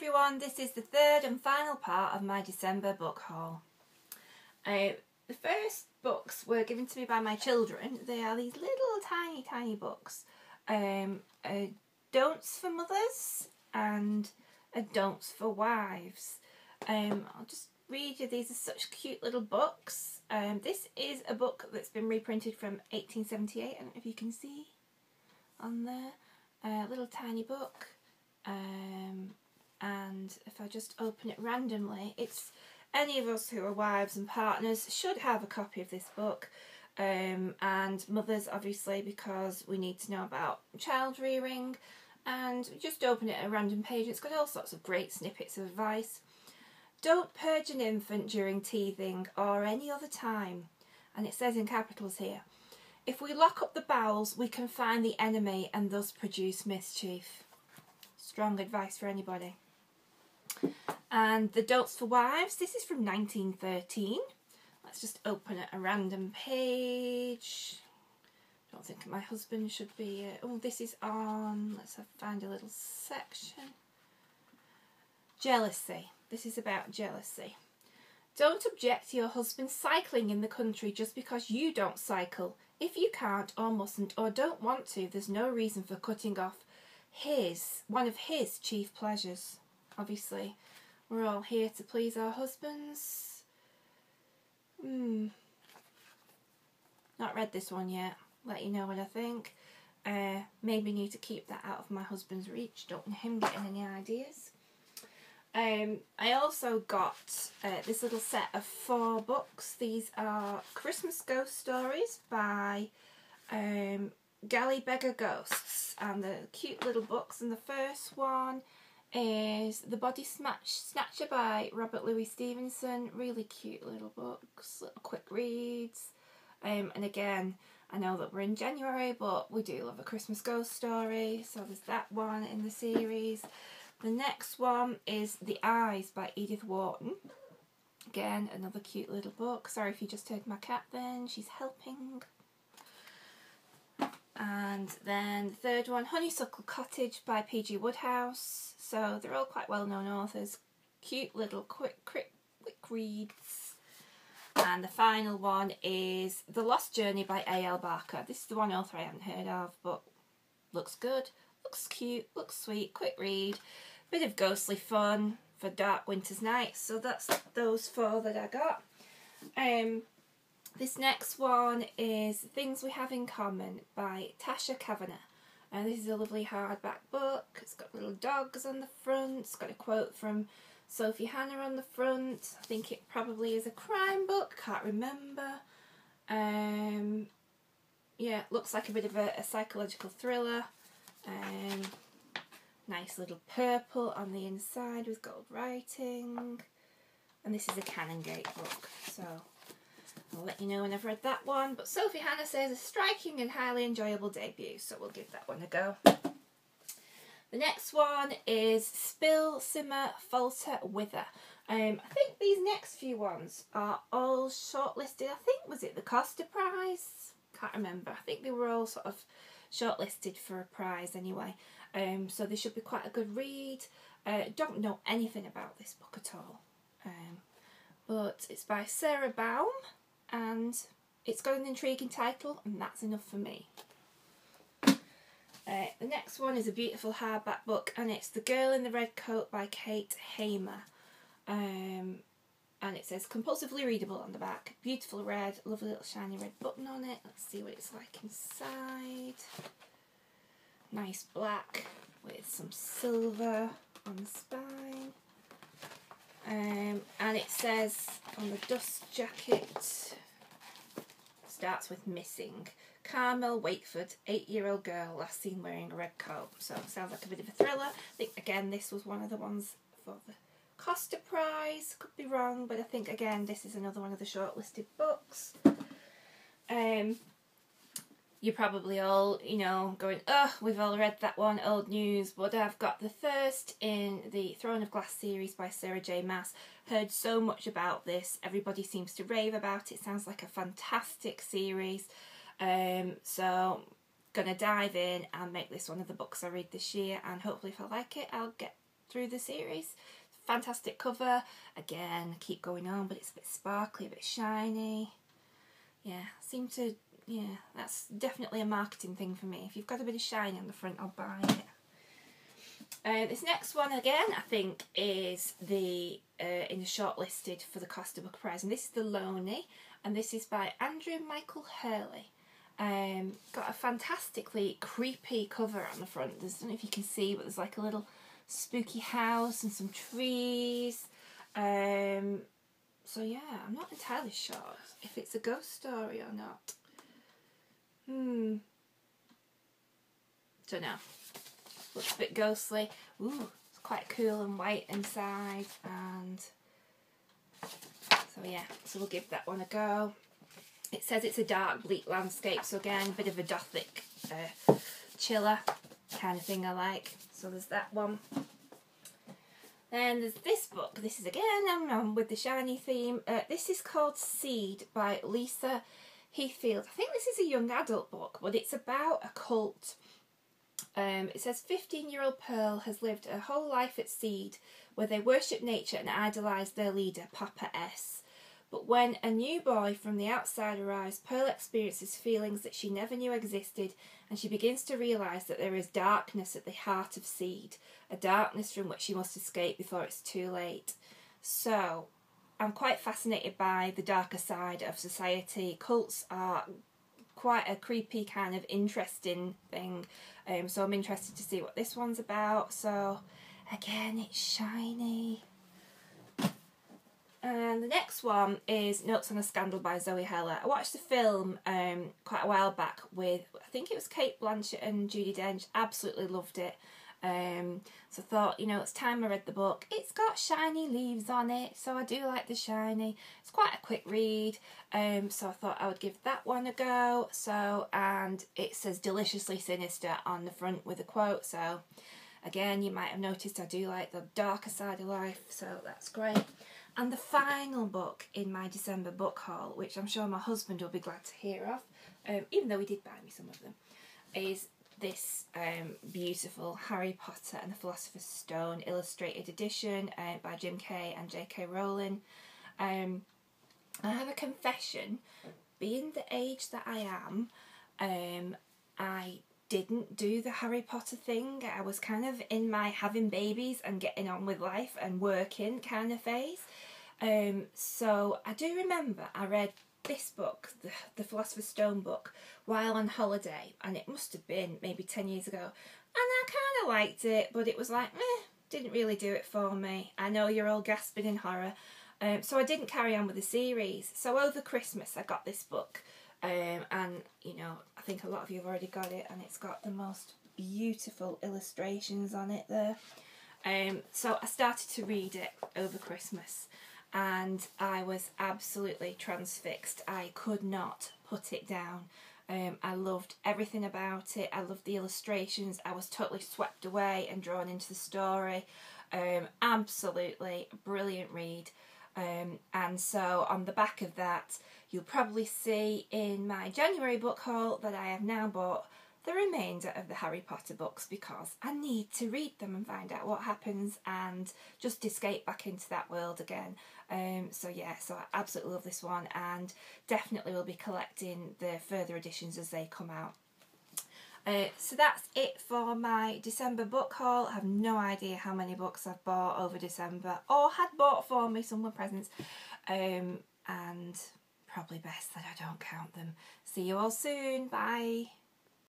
everyone, this is the third and final part of my December book haul. The first books were given to me by my children. They are these little tiny books. Don'ts for mothers and a Don'ts for wives. I'll just read you, these are such cute little books. This is a book that's been reprinted from 1878, I don't know if you can see on there. A little tiny book. And if I just open it randomly, it's any of us who are wives and partners should have a copy of this book, and mothers obviously, because we need to know about child rearing. And just open it at a random page. It's got all sorts of great snippets of advice. Don't purge an infant during teething or any other time. And it says in capitals here, if we lock up the bowels, we can find the enemy and thus produce mischief. Strong advice for anybody. And the Don'ts for wives, this is from 1913. Let's just open at a random page. Don't think my husband should be... oh, this is on... let's find a little section. Jealousy. This is about jealousy. Don't object to your husband cycling in the country just because you don't cycle. If you can't or mustn't or don't want to, there's no reason for cutting off one of his chief pleasures. Obviously, we're all here to please our husbands. Not read this one yet. Let you know what I think. Maybe need to keep that out of my husband's reach. Don't want him getting any ideas. I also got this little set of 4 books. These are Christmas Ghost Stories by Galley Beggar Ghosts, and the cute little books. And the first one is The Body Snatcher by Robert Louis Stevenson. Really cute little books, little quick reads. And again, I know that we're in January, but we do love a Christmas ghost story, so there's that one in the series. The next one is The Eyes by EDITH Wharton. Again, another cute little book. Sorry if you just heard my cat then, she's helping. And then the third one, Honeysuckle Cottage by P.G. Wodehouse. So they're all quite well-known authors. Cute little quick reads. And the final one is The Lost Journey by A.L. Barker. This is the one author I haven't heard of, but looks good, looks cute, looks sweet, quick read. Bit of ghostly fun for dark winter's nights. So that's those 4 that I got. This next one is Things We Have in Common by TASHA, KAVANAGH. And this is a lovely hardback book. It's got little dogs on the front. It's got a quote from Sophie Hannah on the front. I think it probably is a crime book, can't remember. Yeah, it looks like a bit of a psychological thriller. Nice little purple on the inside with gold writing. And this is a Canongate book, so I'll let you know when I've read that one. But Sophie Hannah says a striking and highly enjoyable debut, so we'll give that one a go. The next one is Spill, Simmer, Falter, Wither. I think these next few ones are all shortlisted. I think, was it the Costa Prize? Can't remember. I think they were all sort of shortlisted for a prize anyway. So they should be quite a good read. Don't know anything about this book at all. But it's by SARA BAUME, and it's got an intriguing title, and that's enough for me. The next one is a beautiful hardback book, and it's The Girl in the Red Coat by Kate Hamer. And it says compulsively readable on the back. Beautiful red, lovely little shiny red button on it. Let's see what it's like inside. Nice black with some silver on the spine. And it says on the dust jacket, starts with missing. Carmel Wakeford, 8-year-old girl, last seen wearing a red coat. So it sounds like a bit of a thriller. I think, again, this was one of the ones for the Costa Prize. Could be wrong, but I think, again, this is another one of the shortlisted books. You're probably all, you know, going, oh, we've all read that one, old news. But I've got the first in the Throne of Glass series by Sarah J. Maas. Heard so much about this. Everybody seems to rave about it. Sounds like a fantastic series. So gonna dive in and make this one of the books I read this year, and hopefully if I like it I'll get through the series. Fantastic cover. Again, keep going on, but it's a bit sparkly, a bit shiny. Yeah, yeah, that's definitely a marketing thing for me. If you've got a bit of shiny on the front, I'll buy it. This next one again, I think, is in the shortlisted for the Costa Book Prize, and this is the Loney, and this is by Andrew Michael Hurley. Got a fantastically creepy cover on the front. I don't know if you can see, but there's like a little spooky house and some trees. So yeah, I'm not entirely sure if it's a ghost story or not. Don't know. Looks a bit ghostly. Ooh, it's quite cool and white inside, and so yeah, so we'll give that one a go. It says it's a dark, bleak landscape, so again, a bit of a gothic chiller kind of thing I like. So there's that one. Then there's this book. This is again with the shiny theme. This is called Seed by Lisa HEATHFIELD. I think this is a young adult book, but it's about a cult. It says 15-year-old Pearl has lived her whole life at Seed, where they worship nature and idolise their leader, Papa S. But when a new boy from the outside arrives, Pearl experiences feelings that she never knew existed, and she begins to realise that there is darkness at the heart of Seed, a darkness from which she must escape before it's too late. So, I'm quite fascinated by the darker side of society. Cults are quite a creepy kind of interesting thing, so I'm interested to see what this one's about. So again, it's shiny. And the next one is Notes on a Scandal by Zoe Heller. I watched the film quite a while back with, I think it was Cate Blanchett and Judi Dench. Absolutely loved it. So I thought, you know, it's time I read the book. It's got shiny leaves on it, so I do like the shiny. It's quite a quick read, so I thought I would give that one a go. So, and it says deliciously sinister on the front with a quote, so again, you might have noticed I do like the darker side of life, so that's great. And the final book in my December book haul, which I'm sure my husband will be glad to hear of, even though he did buy me some of them, is this beautiful Harry Potter and the Philosopher's Stone illustrated edition by Jim Kay and J.K. Rowling. I have a confession. Being the age that I am, I didn't do the Harry Potter thing. I was kind of in my having babies and getting on with life and working kind of phase. So I do remember I read this book, the Philosopher's Stone book, while on holiday, and it must have been maybe 10 years ago, and I kind of liked it, but it was like, didn't really do it for me. I know you're all gasping in horror, so I didn't carry on with the series. So over Christmas I got this book, and you know, I think a lot of you have already got it, and it's got the most beautiful illustrations on it there. So I started to read it over Christmas, and I was absolutely transfixed. I could not put it down. I loved everything about it. I loved the illustrations. I was totally swept away and drawn into the story. Absolutely brilliant read. And so on the back of that, you'll probably see in my January book haul that I have now bought the remainder of the Harry Potter books, because I need to read them and find out what happens and just escape back into that world again. So yeah, so I absolutely love this one, and definitely will be collecting the further editions as they come out. So that's it for my December book haul. I have no idea how many books I've bought over December, or had bought for me, some were presents, and probably best that I don't count them. See you all soon, bye.